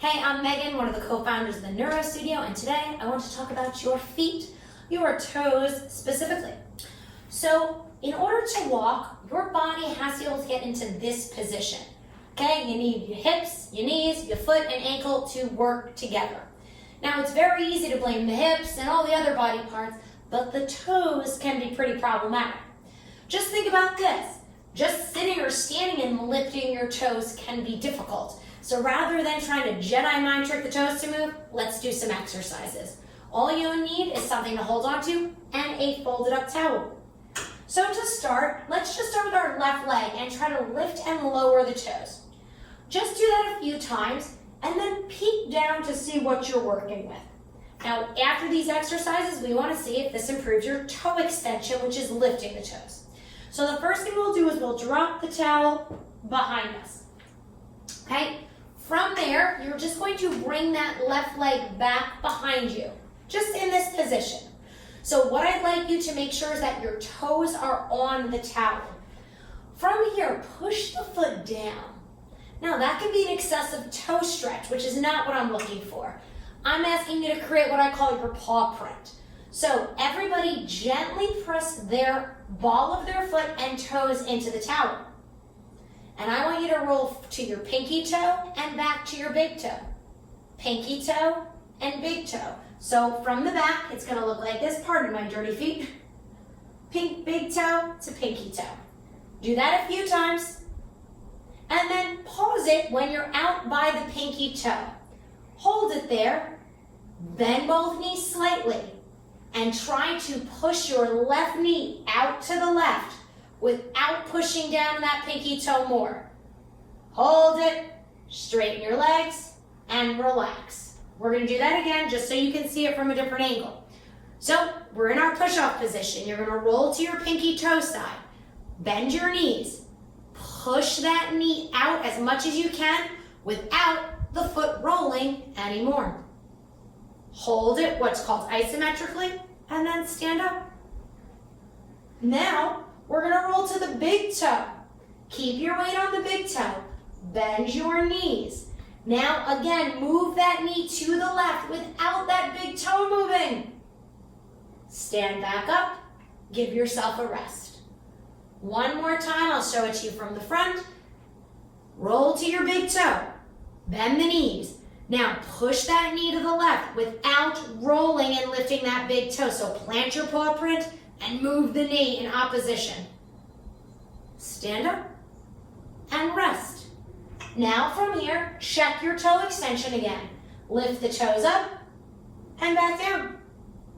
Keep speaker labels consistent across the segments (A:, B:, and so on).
A: Hey, I'm Megan, one of the co-founders of the Neuro Studio, and today I want to talk about your feet, your toes specifically. So, in order to walk, your body has to be able to get into this position. Okay, you need your hips, your knees, your foot, and ankle to work together. Now, it's very easy to blame the hips and all the other body parts, but the toes can be pretty problematic. Just think about this. Just sitting or standing and lifting your toes can be difficult. So rather than trying to Jedi mind trick the toes to move, let's do some exercises. All you need is something to hold on to and a folded up towel. So to start, let's just start with our left leg and try to lift and lower the toes. Just do that a few times and then peek down to see what you're working with. Now, after these exercises, we want to see if this improves your toe extension, which is lifting the toes. So the first thing we'll do is we'll drop the towel behind us. Okay? From there, you're just going to bring that left leg back behind you, just in this position. So what I'd like you to make sure is that your toes are on the towel. From here, push the foot down. Now that can be an excessive toe stretch, which is not what I'm looking for. I'm asking you to create what I call your paw print. So everybody gently press their ball of their foot and toes into the towel. And I want you to roll to your pinky toe and back to your big toe. Pinky toe and big toe. So from the back, it's going to look like this. Pardon my dirty feet. Big toe to pinky toe. Do that a few times. And then pause it when you're out by the pinky toe. Hold it there. Bend both knees slightly. And try to push your left knee out to the left without pushing down that pinky toe more. Hold it, straighten your legs, and relax. We're going to do that again just so you can see it from a different angle. So we're in our push-off position. You're going to roll to your pinky toe side. Bend your knees. Push that knee out as much as you can without the foot rolling anymore. Hold it, what's called isometrically, and then stand up. Now, we're going to roll to the big toe. Keep your weight on the big toe. Bend your knees. Now, again, move that knee to the left without that big toe moving. Stand back up. Give yourself a rest. One more time, I'll show it to you from the front. Roll to your big toe. Bend the knees. Now, push that knee to the left without rolling and lifting that big toe. So plant your paw print and move the knee in opposition. Stand up and rest. Now from here, check your toe extension again. Lift the toes up and back down.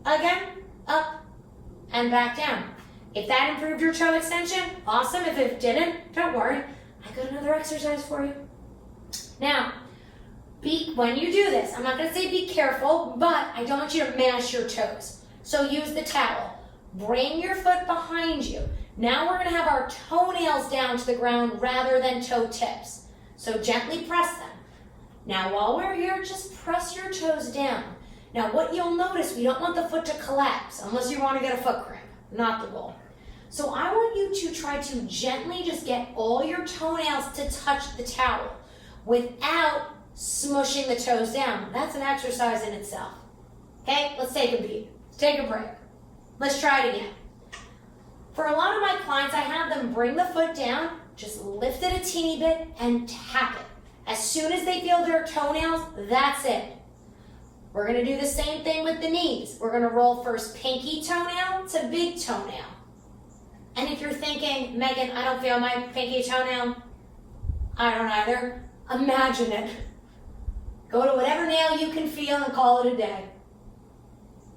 A: Again, up and back down. If that improved your toe extension, awesome. If it didn't, don't worry. I got another exercise for you. Now, when you do this, I'm not going to say be careful, but I don't want you to mash your toes. So use the towel. Bring your foot behind you. Now we're going to have our toenails down to the ground rather than toe tips. So gently press them. Now while we're here, just press your toes down. Now what you'll notice, we don't want the foot to collapse unless you want to get a foot cramp. Not the goal. So I want you to try to gently just get all your toenails to touch the towel without smushing the toes down. That's an exercise in itself. Okay, let's take a beat. Let's take a break. Let's try it again. For a lot of my clients, I have them bring the foot down, just lift it a teeny bit and tap it. As soon as they feel their toenails, that's it. We're going to do the same thing with the knees. We're going to roll first pinky toenail to big toenail. And if you're thinking, Megan, I don't feel my pinky toenail, I don't either, imagine it. Go to whatever nail you can feel and call it a day.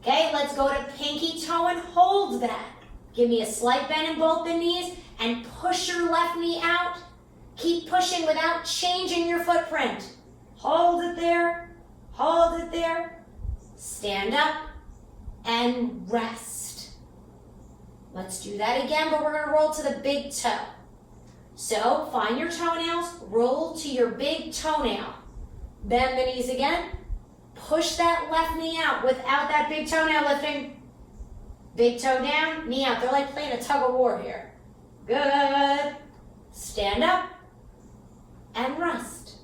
A: Okay, let's go to pinky toe and hold that. Give me a slight bend in both the knees and push your left knee out. Keep pushing without changing your footprint. Hold it there, hold it there. Stand up and rest. Let's do that again, but we're going to roll to the big toe. So find your toenails, roll to your big toenail. Bend the knees again. Push that left knee out without that big toenail lifting. Big toe down, knee out. They're like playing a tug of war here. Good. Stand up and rest.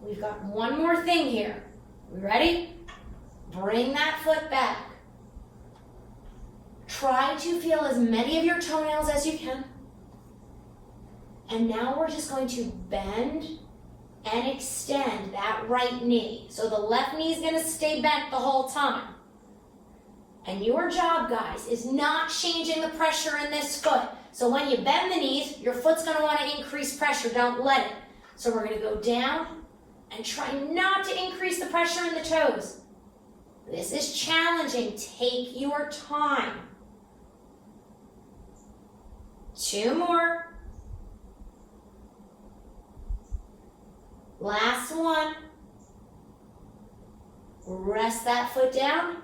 A: we've got one more thing here. We ready? Bring that foot back. Try to feel as many of your toenails as you can. And now we're just going to bend and extend that right knee. So the left knee is going to stay bent the whole time. And your job, guys, is not changing the pressure in this foot. So when you bend the knees, your foot's going to want to increase pressure. Don't let it. So we're going to go down and try not to increase the pressure in the toes. This is challenging. Take your time. 2 more. Last one. Rest that foot down.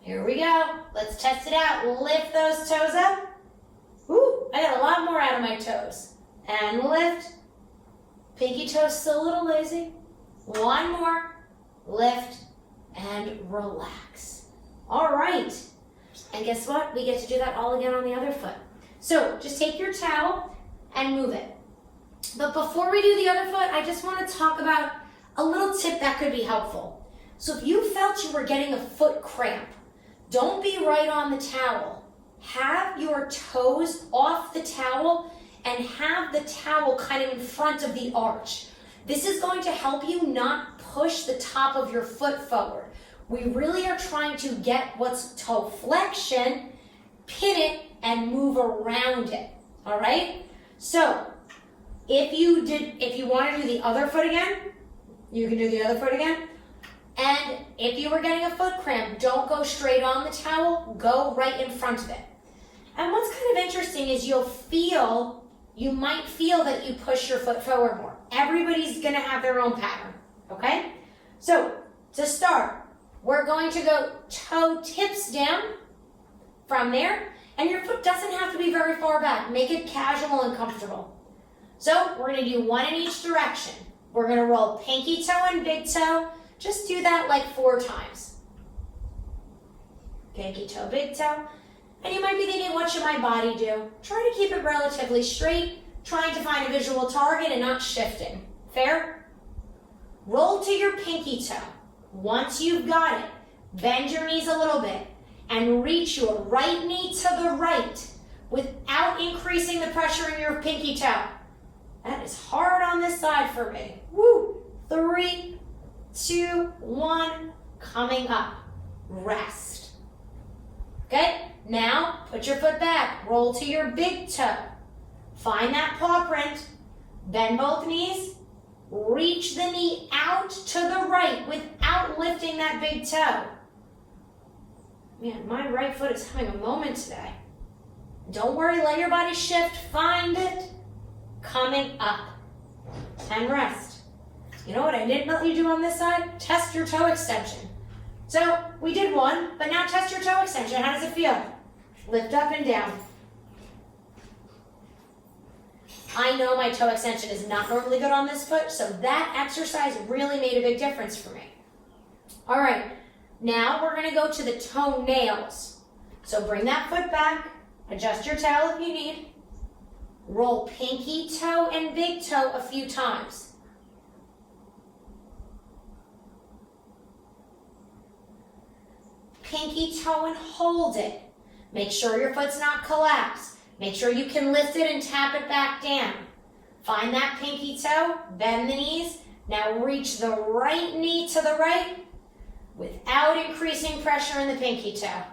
A: Here we go. Let's test it out. Lift those toes up. Woo, I got a lot more out of my toes. And lift. Pinky toes still a little lazy. One more. Lift and relax. All right. And guess what? We get to do that all again on the other foot. So just take your towel and move it. But before we do the other foot, I just want to talk about a little tip that could be helpful. So if you felt you were getting a foot cramp, don't be right on the towel. Have your toes off the towel and have the towel kind of in front of the arch. This is going to help you not push the top of your foot forward. We really are trying to get what's toe flexion, pin it, and move around it. All right? So if you want to do the other foot again, you can do the other foot again. And if you were getting a foot cramp, don't go straight on the towel, go right in front of it. And what's kind of interesting is you might feel that you push your foot forward more. Everybody's gonna have their own pattern, okay? So to start, we're going to go toe tips down from there, and your foot doesn't have to be very far back. Make it casual and comfortable. So we're gonna do one in each direction. We're gonna roll pinky toe and big toe. Just do that like 4 times. Pinky toe, big toe. And you might be thinking, what should my body do? Try to keep it relatively straight, trying to find a visual target and not shifting. Fair? Roll to your pinky toe. Once you've got it, bend your knees a little bit and reach your right knee to the right without increasing the pressure in your pinky toe. That is hard on this side for me. Woo! 3, 2, 1, coming up. Rest. Okay? Now, put your foot back. Roll to your big toe. Find that paw print. Bend both knees. Reach the knee out to the right without lifting that big toe. Man, my right foot is having a moment today. Don't worry, let your body shift. Find it. Coming up. And rest. You know what I didn't let you do on this side? Test your toe extension. So we did one, but now test your toe extension. How does it feel? Lift up and down. I know my toe extension is not normally good on this foot, so that exercise really made a big difference for me. All right, now we're going to go to the toenails. So bring that foot back, adjust your towel if you need. Roll pinky toe and big toe a few times. Pinky toe and hold it. Make sure your foot's not collapsed. Make sure you can lift it and tap it back down. Find that pinky toe, bend the knees. Now reach the right knee to the right without increasing pressure in the pinky toe.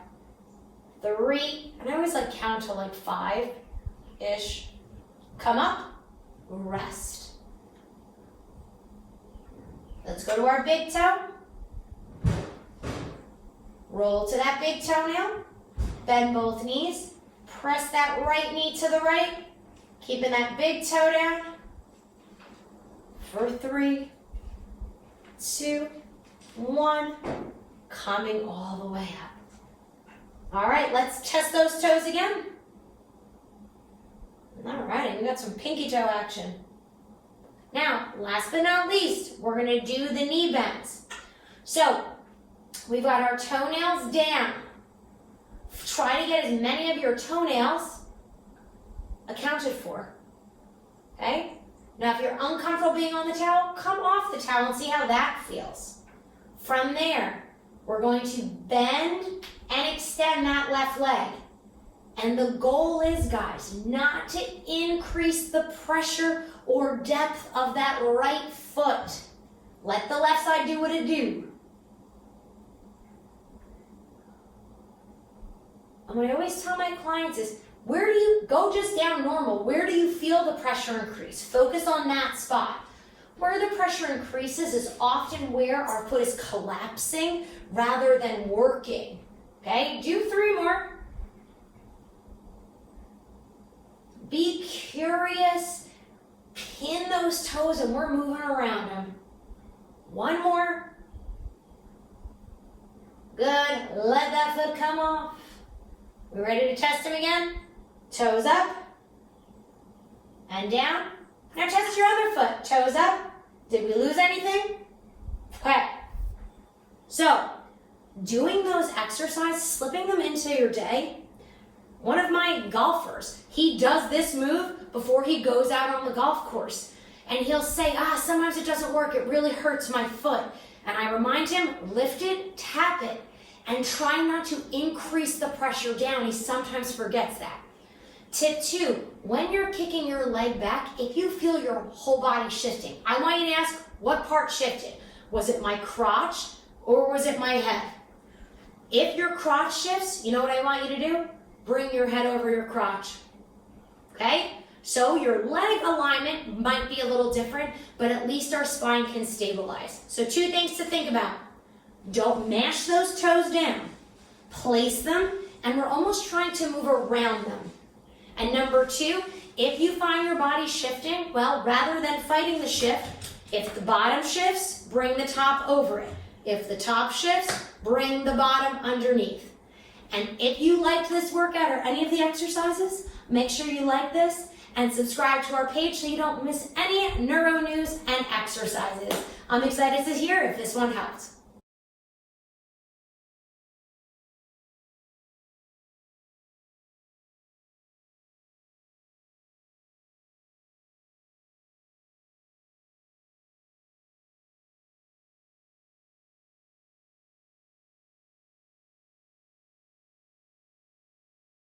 A: 3, and I always like count to like 5-ish. Come up, rest. Let's go to our big toe. Roll to that big toenail. Bend both knees. Press that right knee to the right. Keeping that big toe down. For 3, 2, 1. Coming all the way up. All right, let's test those toes again. All right, we got some pinky toe action. Now, last but not least, we're going to do the knee bends. So, we've got our toenails down. Try to get as many of your toenails accounted for. Okay? Now, if you're uncomfortable being on the towel, come off the towel and see how that feels. From there, we're going to bend and extend that left leg. And the goal is, guys, not to increase the pressure or depth of that right foot. Let the left side do what it do. And what I always tell my clients is, where do you go just down normal? Where do you feel the pressure increase? Focus on that spot. Where the pressure increases is often where our foot is collapsing rather than working. Okay, do 3 more. Be curious, pin those toes, and we're moving around them. 1 more. Good, let that foot come off. We ready to test them again? Toes up and down. Now test your other foot. Toes up. Did we lose anything? Okay. So, doing those exercises, slipping them into your day. One of my golfers, he does this move before he goes out on the golf course. And he'll say, sometimes it doesn't work. It really hurts my foot. And I remind him, lift it, tap it, and try not to increase the pressure down. He sometimes forgets that. Tip 2, when you're kicking your leg back, if you feel your whole body shifting, I want you to ask, what part shifted? Was it my crotch or was it my head? If your crotch shifts, you know what I want you to do? Bring your head over your crotch. Okay? So your leg alignment might be a little different, but at least our spine can stabilize. So 2 things to think about. Don't mash those toes down. Place them, and we're almost trying to move around them. And number 2, if you find your body shifting, well, rather than fighting the shift, if the bottom shifts, bring the top over it. If the top shifts, bring the bottom underneath. And if you liked this workout or any of the exercises, make sure you like this and subscribe to our page so you don't miss any neuro news and exercises. I'm excited to hear if this one helped.